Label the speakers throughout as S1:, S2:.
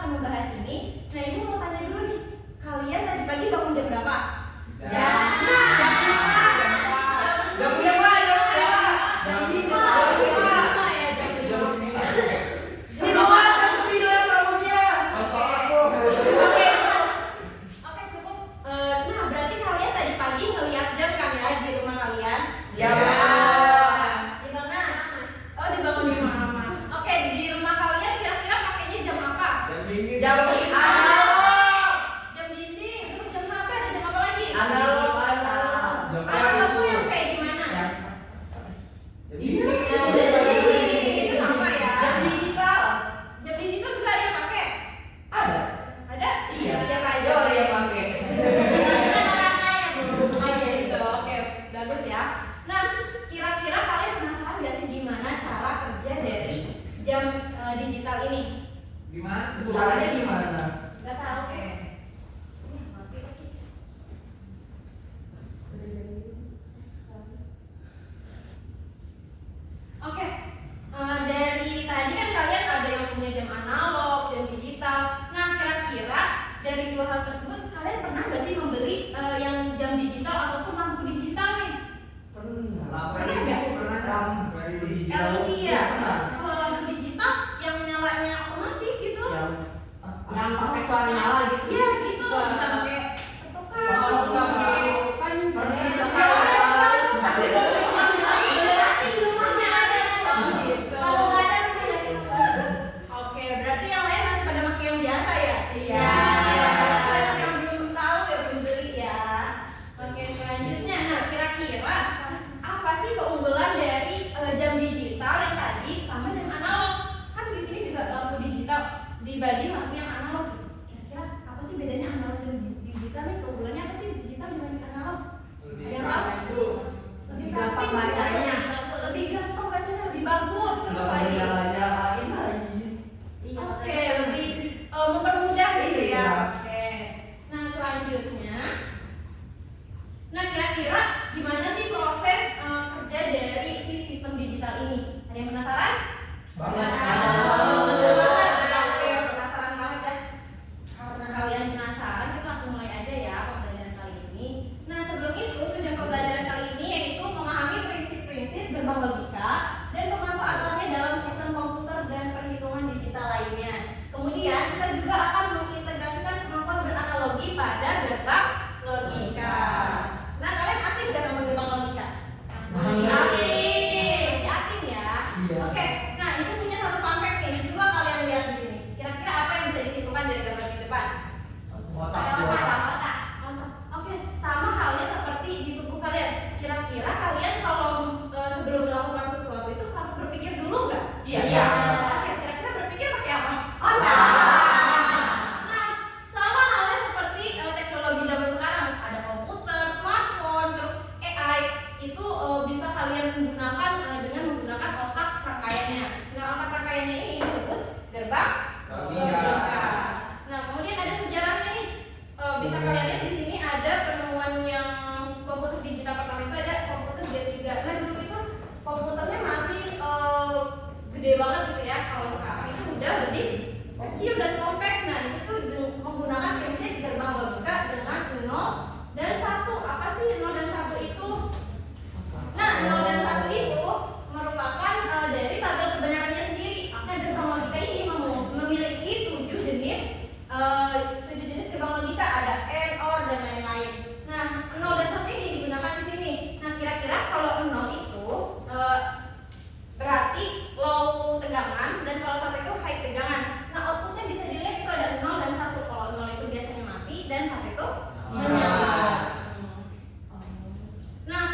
S1: akan membahas ini. Nah, Ibu mau tanya dulu nih, kalian tadi pagi bangun jam berapa? Digital ini
S2: gimana? Caranya gimana?
S1: Gak tahu deh. Oke, dari tadi kan kalian ada yang punya jam analog, jam digital. Nah, kira-kira dari dua hal tersebut kalian pernah nggak sih membeli yang jam digital ataupun lampu digital nih? Pernah nggak? LED ya. Kalau lampu digital yang nyalanya otomatis gitu,
S3: yang pakai suara nyala gitu.
S1: Iya gitu, bisa pakai Oke, berarti yang lain masih pada pakai yang biasa ya? Iya. Banyak yang belum tahu ya, belum beli ya. Oke, selanjutnya, nah kira-kira apa sih keunggulan dari jam digital yang tadi sama jam analog? Kan di sini juga lampu digital dibanding lampu yang analog. Kira-kira apa sih bedanya analog dan digital nih? Keunggulannya apa sih digital dibanding analog?
S2: Lebih praktis tuh.
S1: Lebih
S3: gampang
S1: praktis
S3: bacanya.
S1: Lebih gampang bacanya, lebih bagus. Terus lagi. Oke, lebih mempermudah gitu ya. Oke. Nah, selanjutnya, nah kira-kira gimana sih proses kerja dari si sistem digital ini? Ada yang penasaran? Penasaran banget kan? Karena kalian penasaran, kita langsung mulai aja ya pembelajaran kali ini. Nah, sebelum itu tujuan pembelajaran kali ini yaitu memahami prinsip-prinsip gerbang logika dan pemanfaatannya dalam sistem komputer dan perhitungan digital lainnya. Kemudian kita juga akan mengintegrasikan kemampuan beranalogi pada gerbang logika. Nah, kalian asing gak sama gerbang logika? Asing ya. Oke, nah Ibu punya satu fun fact nih. Coba kalian lihat di sini. Kira-kira apa yang bisa disimpulkan dari gambar di depan? Otak. Oke, sama halnya seperti di tubuh kalian. Kira-kira kalian kalau sebelum melakukan sesuatu itu harus berpikir dulu nggak?
S3: Iya.
S1: Oke, kira-kira berpikir pakai apa?
S3: Otak.
S1: Nah, sama halnya seperti teknologi zaman sekarang. Ada komputer, smartphone, terus AI. Itu bisa kalian gunakan dengan menggunakan otak rangkaiannya. Nah, otak rangkaiannya ini disebut gerbang logika. Nah, kemudian ada sejarahnya nih. Bisa kalian lihat di sini ada penemuan yang komputer digital pertama itu ada komputer Z3. Nah, dulu itu komputernya masih gede banget gitu ya. Kalau sekarang itu udah lebih kecil dan compact. Nah, itu tuh menggunakan prinsip gerbang logika dengan 0 dan 1. Apa sih 0 dan 1 itu? Nah, 0 dan 1 itu merupakan dari tabel kebenarannya sendiri. Maka gerbang logika ini memiliki 7 jenis gerbang logika, ada AND, OR, dan lain-lain. Nah, 0 dan 1 ini digunakan di sini. Nah, kira-kira kalau 0 itu berarti low tegangan, dan kalau 1 itu high tegangan. Nah, outputnya bisa dilihat itu ada 0 dan 1. Kalau 0 itu biasanya mati dan 1 itu menyala. Nah,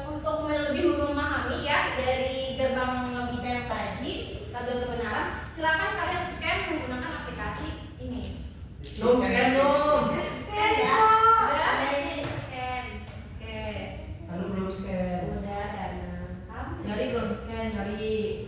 S1: untuk lebih memahami ya dari gerbang logika yang tadi, tabel kebenaran, silakan kalian scan menggunakan aplikasi ini.
S2: Scan dong.
S1: Scan ya. Udah? Oke.
S2: Belum scan.
S1: Udah, Dana.
S3: Nyari belum scan, nyari.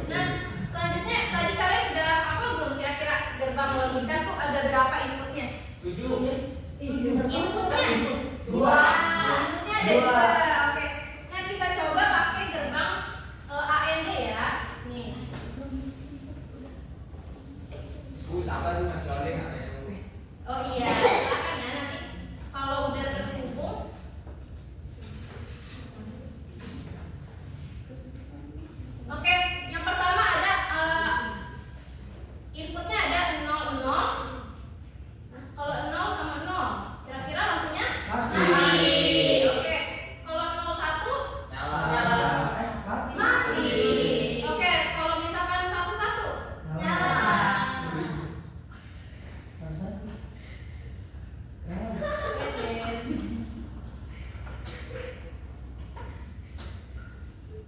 S1: Nah, selanjutnya tadi kalian udah apa belum kira-kira gerbang logika tuh ada berapa inputnya?
S2: 7.
S1: Inputnya?
S2: 2.
S1: Inputnya ada 2. Oke. Nah, kita coba pakai gerbang AND ya. Nih.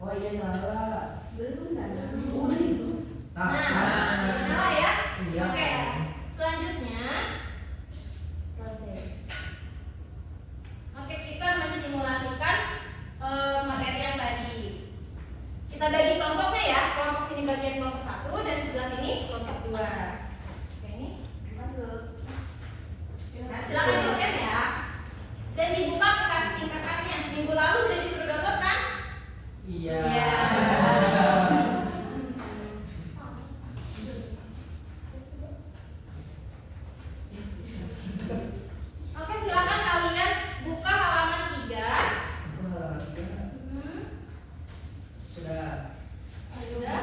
S2: Oh iya nyala.
S3: Belum kan?
S2: Udah itu.
S1: Nah, nyala ya.
S2: Iya.
S1: Oke. Selanjutnya, oke kita mensimulasikan materi yang tadi. Kita bagi kelompoknya ya. Kelompok sini bagian kelompok 1 dan sebelah sini kelompok 2. Oke, ini masuk. Nah, silakan di-scan ya. Dan dibuka aplikasi tingkatannya. Minggu lalu sudah disuruh download kan?
S2: Iya.
S1: Iya. Oke, silakan kalian buka halaman 3.
S2: Sudah.
S1: Sudah.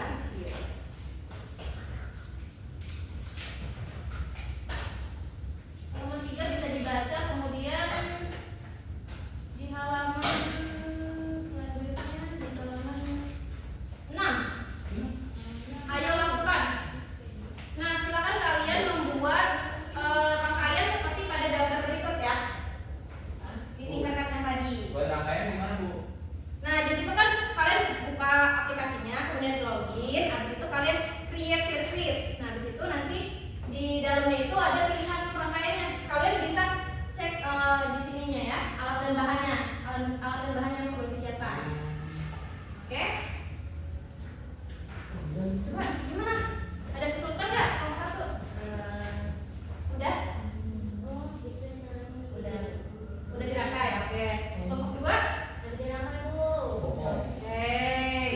S1: Halaman 3 bisa dibaca, kemudian di halaman selanjutnya di halaman 6. Ayo lakukan. Nah, silakan kalian membuat rangkaian seperti pada gambar berikut ya. Di tingkatan yang tadi.
S2: Buat rangkaian gimana, Bu?
S1: Nah, di situ kan kalian buka aplikasinya, kemudian login, habis itu kalian create circuit. Nah, di situ nanti di dalamnya itu ada pilihan rangkaiannya. Kalian bisa cek di sininya ya, alat dan bahannya, alat dan bahannya yang perlu disiapkan. Oke? Coba gimana? Ada kesulitan nggak? Kelompok 1? Udah? Oh, gitu caranya. Udah dirangkai, oke. Kelompok 2? Udah dirangkai, Bu. Oke,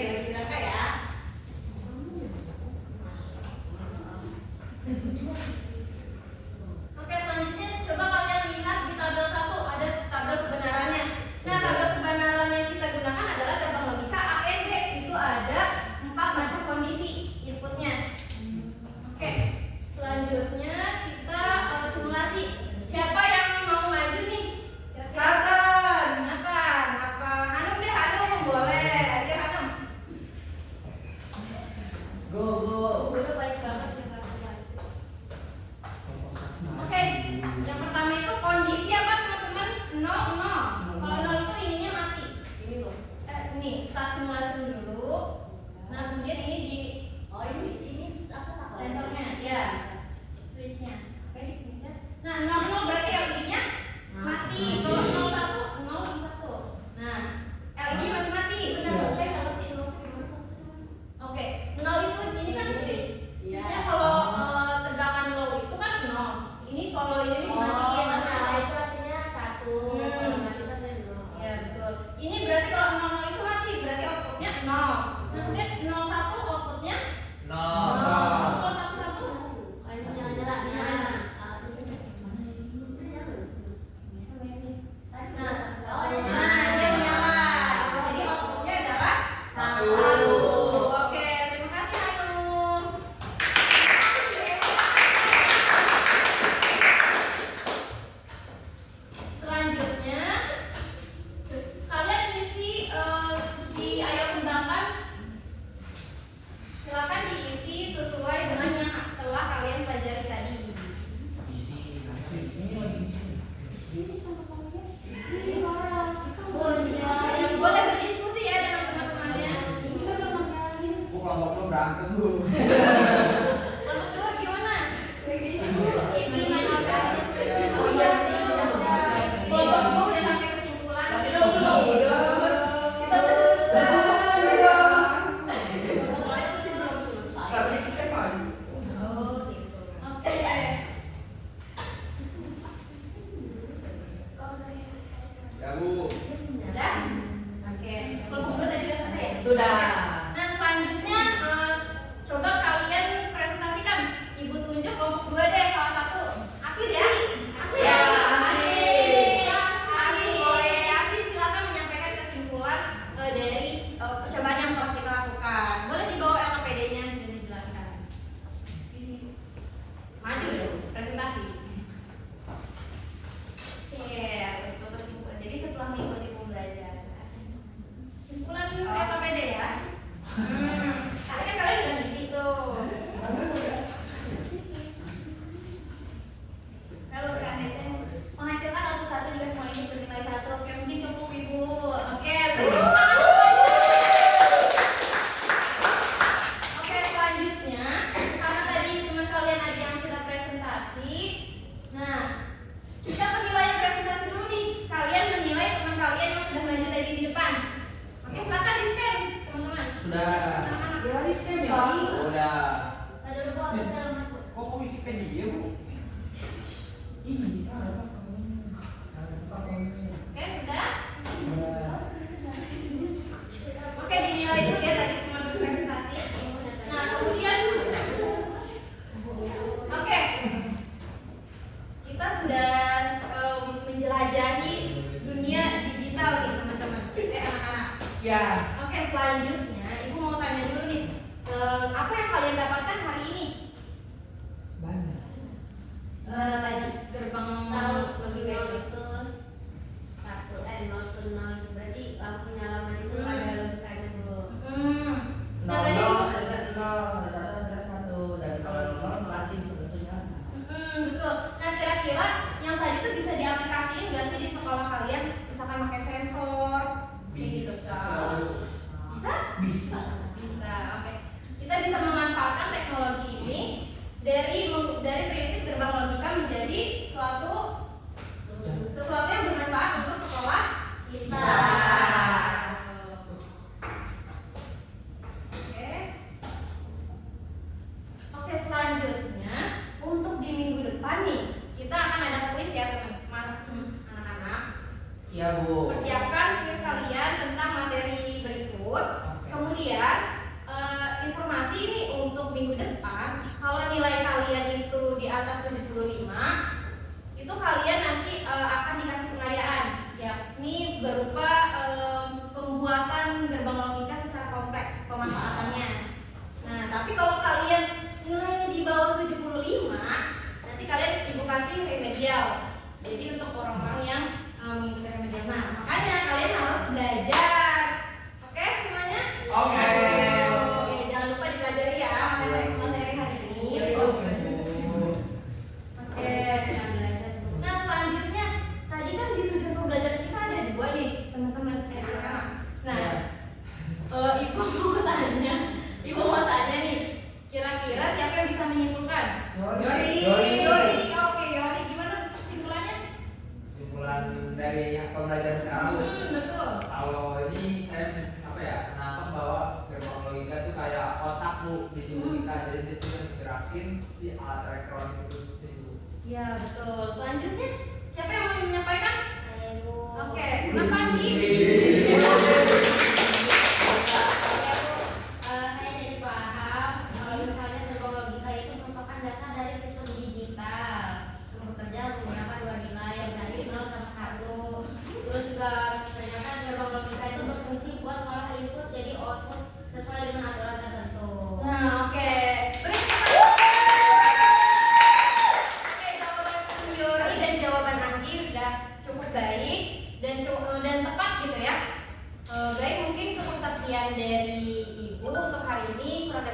S1: lagi dirangkai ya. Oke, selanjutnya coba kalian lihat di tabel 1 ada tabel kebenarannya. Nah, tabel kebenaran yang kita gunakan adalah gampang logika AND. Itu ada 4 macam kondisi inputnya. Oke, selanjutnya kita simulasi. Siapa yang mau maju nih? Nathan. Nathan, apa? Hanum deh, Hanum boleh. Ayo Hanum.
S2: Go.
S1: Udah baik banget ya, Oke, yang pertama itu kondisi apa teman-teman? 0, 0. Kalau 0 itu ininya mati. Ini loh. Ini start simulasi dulu. Nah, kemudian ini di ini apa sensornya? Ya. Switchnya. Oke, bisa. Nah, 0, 0 berarti LED-nya mati. Kalau 0, 1, 0, 1. Nah, LED masih mati. Benar, saya nggak ngerti 0 gimana. Oke, 0 itu ini kan switch. Switchnya kalau tegangan low itu kan 0. Ini kalau ini dimatiin itu artinya 1. Kalau mati kan 0. Ya, betul. Ini berarti kalau 0, 0 itu mati, berarti outputnya 0. Nah, kemudian 0, 1 outputnya 0. Kalau 1, 1 ayo nyala-nyala. Nah, dia menyala. Jadi outputnya adalah 1. Oke, terima kasih Hanum. Selanjutnya kalian isi di ayo kembangkan. Silakan diisi sesuai dengan yang telah kalian pelajari tadi. Yang boleh berdiskusi ya dengan teman-temannya.
S2: Bu, kelompok lu berantem, Bu.
S1: Kelompok 2 gimana? Isi masalah. Oh iya, kelompok 2 udah sampai kesimpulan. Kita belum. Kita udah selesai. Oh gitu. Oke.
S2: Ya, Bu.
S1: Udah? Oke. Kelompok 2 tadi udah selesai ya?
S3: Sudah.
S1: Nah, selanjutnya coba kalian presentasikan. Ibu tunjuk kelompok 2 deh salah satu. Asli ya? Asli ya? Asli boleh. Asli silakan menyampaikan kesimpulan dari percobaan yang telah kita lakukan. Boleh dibawa LKPD-nya dan dijelaskan. Di sini. Maju dong, presentasi. Oke, untuk kesimpulan. Jadi setelah mengikuti pembelajaran, kesimpulan LKPD ya.
S2: Sudah.
S1: Anak-anak.
S3: Yoris kan Yori.
S2: Udah.
S1: Ada lupa apa segala macam.
S2: Kok Wikipedia bu?
S3: Ih, bisa ada apa
S1: Oke, sudah. Oke, dinilai dulu ya tadi teman-teman presentasi. Nah, kemudian oke. Kita sudah menjelajahi dunia digital nih, teman-teman. Anak-anak.
S3: Ya.
S1: Oke, selanjutnya Ibu mau tanya dulu nih. Apa yang kalian dapatkan hari ini?
S3: Banyak.
S1: Tadi gerbang lebih baik
S4: itu satu nol berarti lampu nyala itu
S1: Hmm.
S4: ada logikanya bu.
S1: Nah, tadi
S3: Satu dari kalau melatih sebetulnya.
S1: Betul. Nah, kira-kira yang tadi tuh bisa diaplikasiin nggak sih di sekolah kalian? Misalkan pakai sensor, kayak gitu. Bisa?
S3: Bisa.
S1: Bisa. Oke. Kita bisa memanfaatkan teknologi ini dari prinsip gerbang logika menjadi sesuatu yang bermanfaat untuk sekolah kita. Oke. Oke, selanjutnya untuk di minggu depan nih kita akan ada kuis ya teman-teman anak-anak.
S2: Iya bu.
S1: Persiapkan kuis kalian tentang materi berikut. Kemudian informasi ini untuk minggu depan, kalau nilai kalian itu di atas 75, itu kalian nanti akan dikasih pengayaan, yakni berupa pembuatan gerbang logika secara kompleks pemanfaatannya. Nah, tapi kalau kalian nilainya di bawah 75, nanti kalian Ibu kasih remedial. Jadi untuk orang-orang yang mengikuti remedial. Nah, makanya kalian harus belajar. Oke semuanya?
S2: Oke.
S1: Oke, jangan lupa dipelajari ya materi hari ini. Oke. Nah, selanjutnya tadi kan di tujuan pembelajaran kita ada 2 nih, teman-teman anak-anak. Nah, Ibu mau tanya nih, kira-kira siapa yang bisa menyimpulkan? Yori. Oke, Yori, gimana kesimpulannya?
S2: Kesimpulan dari pembelajaran sekarang bu.
S1: Betul.
S2: Kalau ini saya kenapa bahwa gerbang logika itu kayak otak bu di tubuh kita, jadi dia tuh yang gerakin si alat elektronik itu sendiri.
S1: Ya, betul. Selanjutnya siapa yang mau menyampaikan?
S4: Saya bu.
S1: Oke, selamat pagi.
S4: Saya jadi paham kalau misalnya gerbang logika itu merupakan dasar dari sistem digital untuk bekerja menggunakan 2 nilai yang tadi 0 sama 1. Terus juga ternyata gerbang logika itu berfungsi buat mengolah input jadi output sesuai dengan aturan tertentu.
S1: Nah, oke. Beri Oke, jawaban Yori dan jawaban Anggi udah cukup baik dan tepat gitu ya. Baik, mungkin cukup sekian dari Ibu untuk hari ini. Kurang